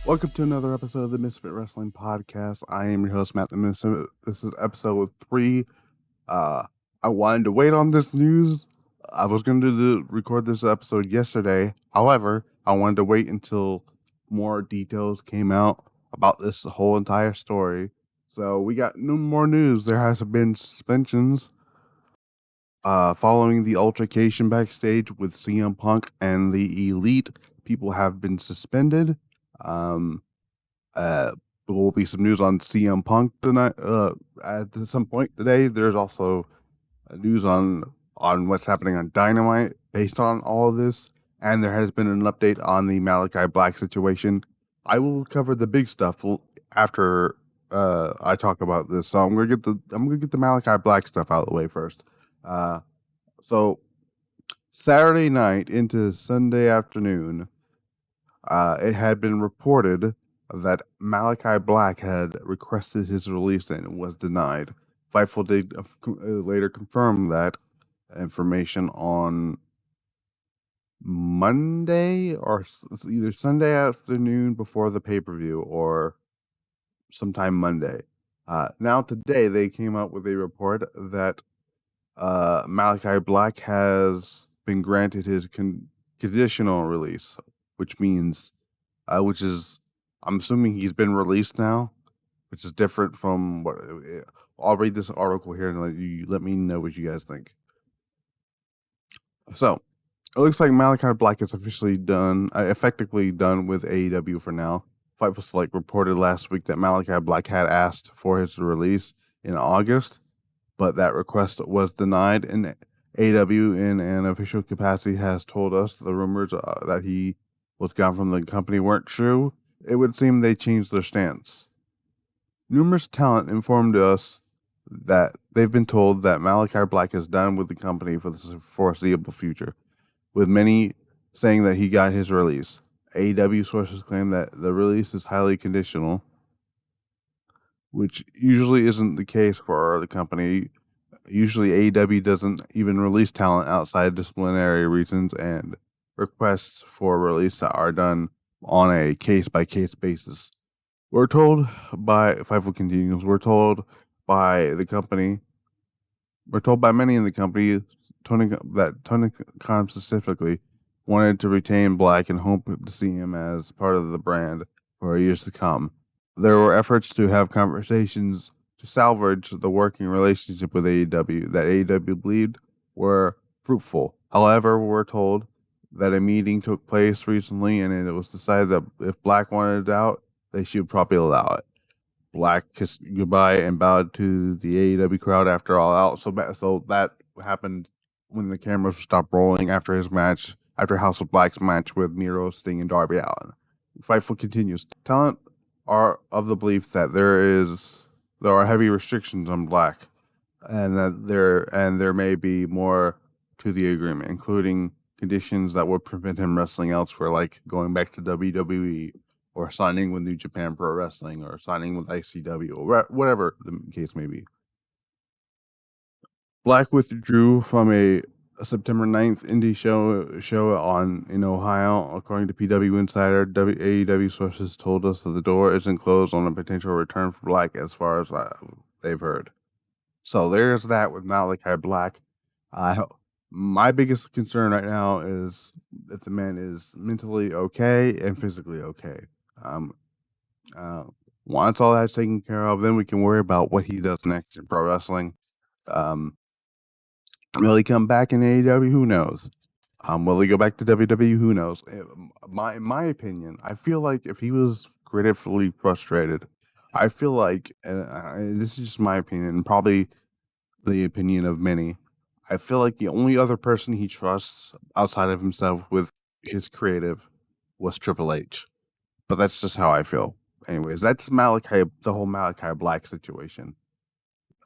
Welcome to another episode of the Misfit Wrestling Podcast. I am your host, Matt the Misfit. This is episode 3. I wanted to wait on this news. I was going to record this episode yesterday. However, I wanted to wait until more details came out about this whole entire story. So we got no more news. There has been suspensions following the altercation backstage with CM Punk and the Elite. People have been suspended. There will be some news on CM Punk tonight. At some point today, there's also news on what's happening on Dynamite based on all of this, and there has been an update on the Malachi Black situation. I will cover the big stuff after I talk about this. So I'm gonna get the Malachi Black stuff out of the way first. So Saturday night into Sunday afternoon, it had been reported that Malachi Black had requested his release and was denied. Fightful did later confirm that information on Monday or either Sunday afternoon before the pay-per-view or sometime Monday. Now today they came out with a report that Malachi Black has been granted his conditional release, which means which is, I'm assuming he's been released now, which is different from what. I'll read this article here and let me know what you guys think. So, it looks like Malachi Black is officially done, effectively done with AEW for now. Fightful Select reported last week that Malachi Black had asked for his release in August, but that request was denied, and AEW in an official capacity has told us the rumors that he was gone from the company weren't true. It would seem they changed their stance. Numerous talent informed us that they've been told that Malachi Black is done with the company for the foreseeable future, with many saying that he got his release. AEW sources claim that the release is highly conditional, which usually isn't the case for the company. Usually AEW doesn't even release talent outside disciplinary reasons, and requests for release are done on a case-by-case basis. We're told by Fightful continues, we're told by many in the company, Tony Khan specifically wanted to retain Black and hope to see him as part of the brand for years to come. There were efforts to have conversations to salvage the working relationship with AEW that AEW believed were fruitful. However, we're told that a meeting took place recently and it was decided that if Black wanted out, they should probably allow it. Black kissed goodbye and bowed to the AEW crowd after All Out. So that happened when the cameras stopped rolling after House of Black's match with Miro, Sting, and Darby Allin. Fightful continues. Talent are of the belief that there are heavy restrictions on Black, and that there may be more to the agreement, including conditions that would prevent him wrestling elsewhere, like going back to WWE or signing with New Japan Pro Wrestling or signing with ICW or whatever the case may be. Black withdrew from a September 9th indie show in Ohio. According to PW Insider, AEW sources told us that the door isn't closed on a potential return for Black as far as they've heard. So there's that with Malachi Black. My biggest concern right now is that the man is mentally okay and physically okay. Once all that's taken care of, then we can worry about what he does next in pro wrestling. Will he come back in AEW? Who knows? Will he go back to WWE? Who knows? In my opinion, I feel like if he was creatively frustrated, I feel like, and this is just my opinion, and probably the opinion of many, I feel like the only other person he trusts outside of himself with his creative was Triple H. But that's just how I feel. Anyways, that's the whole Malachi Black situation.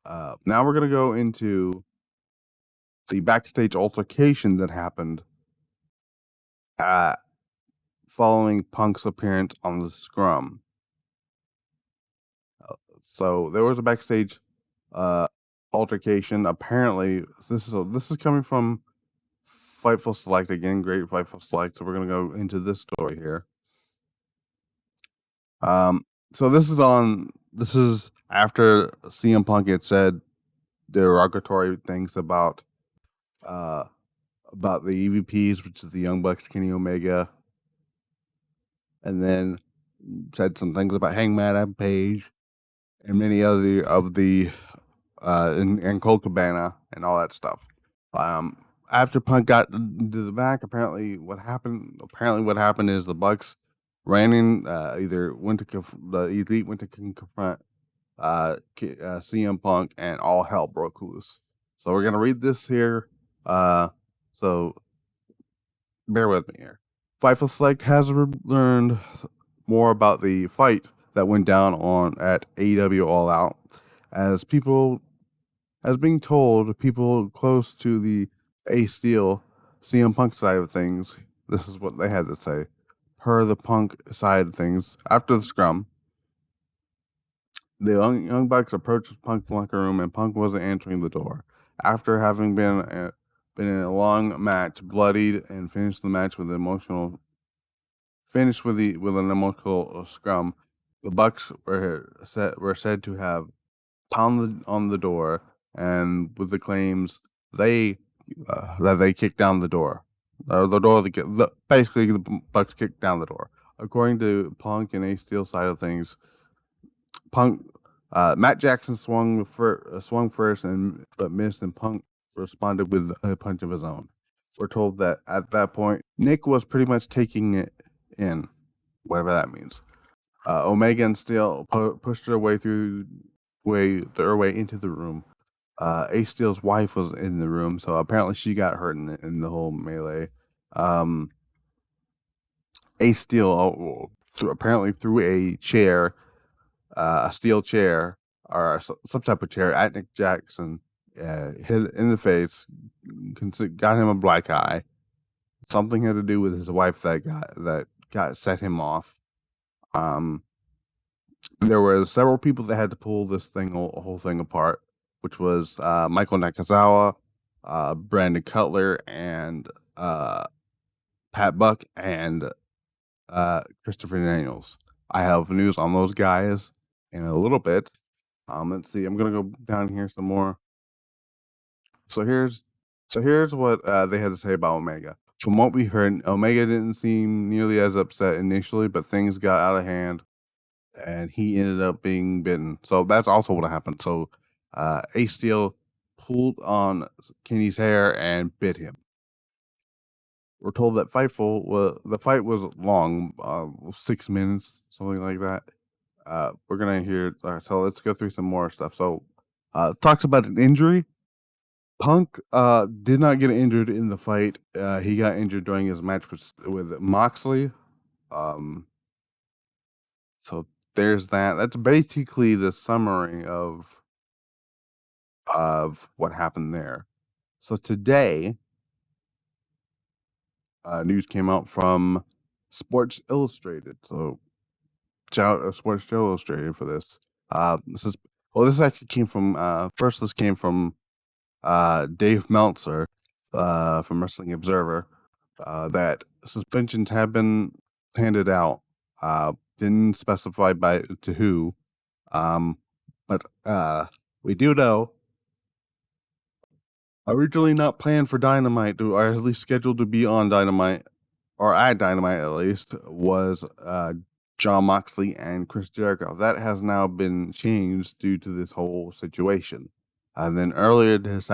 Now we're gonna go into the backstage altercation that happened following Punk's appearance on the Scrum. So there was a backstage altercation. Apparently, this is coming from Fightful Select again. Great Fightful Select. So we're gonna go into this story here. So this is after CM Punk had said derogatory things uh about the EVPs, which is the Young Bucks, Kenny Omega, and then said some things about Hangman Adam Page and many other of the and Colt Cabana and all that stuff. Um, After Punk got into the back, apparently what happened is the Bucks ran in, either went to the Elite went to confront CM Punk, and all hell broke loose. So we're gonna read this here. So bear with me here. Fightful Select has learned more about the fight that went down on at AEW All Out, as being told, people close to the Ace Steel CM Punk side of things. This is what they had to say. Per the Punk side of things, after the scrum, the young Bucks approached Punk's locker room, and Punk wasn't answering the door. After having been in a long match, bloodied, and finished the match with an emotional scrum, the Bucks were said to have pounded on the door, and with the claims they that they kicked down the door, basically the Bucks kicked down the door. According to Punk and Ace Steel side of things, Punk Matt Jackson swung first but missed, and Punk responded with a punch of his own. We're told that at that point, Nick was pretty much taking it in, whatever that means. Omega and Steel pushed their way into the room. Ace Steel's wife was in the room, so apparently she got hurt in the whole melee. Ace Steel apparently threw a steel chair or some type of chair at Nick Jackson, hit in the face, got him a black eye. Something had to do with his wife that got set him off. There were several people that had to pull this whole thing apart, which was Michael Nakazawa, Brandon Cutler, and Pat Buck, and Christopher Daniels. I have news on those guys in a little bit. Let's see. I'm gonna go down here some more. So here's what they had to say about Omega. From what we heard, Omega didn't seem nearly as upset initially, but things got out of hand, and he ended up being bitten. So that's also what happened. So Ace Steel pulled on Kenny's hair and bit him. We're told that the fight was long, 6 minutes, something like that. We're gonna hear. So let's go through some more stuff. So talks about an injury. Punk did not get injured in the fight. He got injured during his match with Moxley. So there's that. That's basically the summary of what happened there. So today, news came out from Sports Illustrated. So shout out Sports Illustrated for this. This actually came from first. This came from Dave Meltzer from Wrestling Observer, that suspensions have been handed out. Didn't specify to who, but we do know, originally not planned for Dynamite, or at least scheduled to be on Dynamite, or at Dynamite at least, was Jon Moxley and Chris Jericho. That has now been changed due to this whole situation. And then earlier this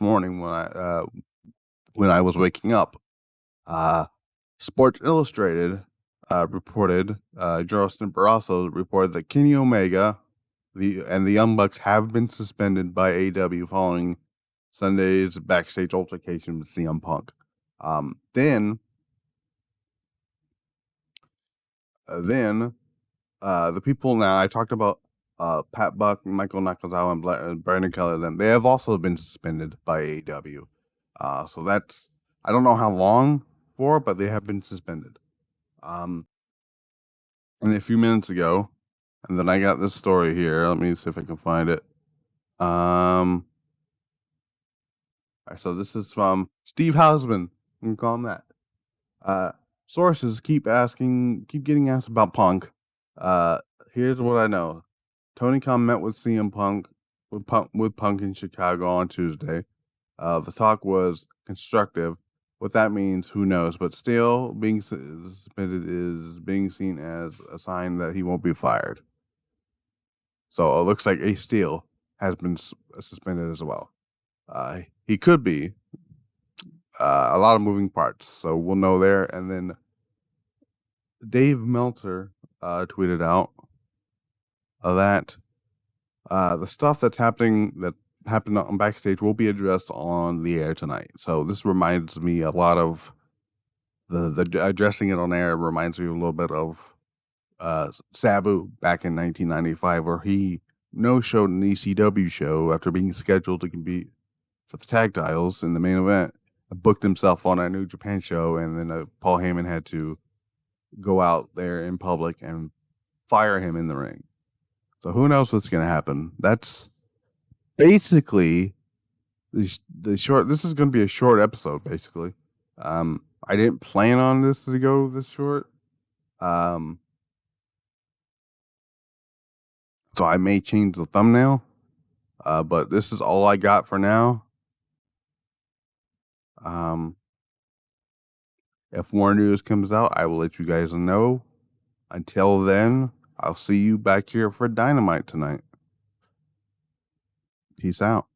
morning, when I was waking up, Sports Illustrated reported, Justin Barrasso reported that Kenny Omega and the Young Bucks have been suspended by AEW following Sunday's backstage altercation with CM Punk. Then the people, now I talked about Pat Buck, Michael Nakazawa, and Brandon Keller. They have also been suspended by AEW. So that's, I don't know how long for, but they have been suspended. And a few minutes ago, and then I got this story here. Let me see if I can find it. All right, so this is from Steve Hausman. You can call him that. sources keep getting asked about Punk. Here's what I know: Tony Khan met with CM Punk with Punk in Chicago on Tuesday. The talk was constructive. What that means, who knows? But still, being suspended is being seen as a sign that he won't be fired. So it looks like Ace Steel has been suspended as well. He could be. A lot of moving parts, so we'll know there. And then Dave Meltzer tweeted out that the stuff that happened on backstage will be addressed on the air tonight. So this reminds me a lot of the addressing it on air reminds me a little bit of Sabu back in 1995, where he no-showed an ECW show after being scheduled to compete for the tag titles in the main event, booked himself on a New Japan show, and then Paul Heyman had to go out there in public and fire him in the ring. So who knows what's going to happen? That's basically the short. This is going to be a short episode, basically. I didn't plan on this to go this short. So I may change the thumbnail. But this is all I got for now. If more news comes out, I will let you guys know. Until then, I'll see you back here for Dynamite tonight. Peace out.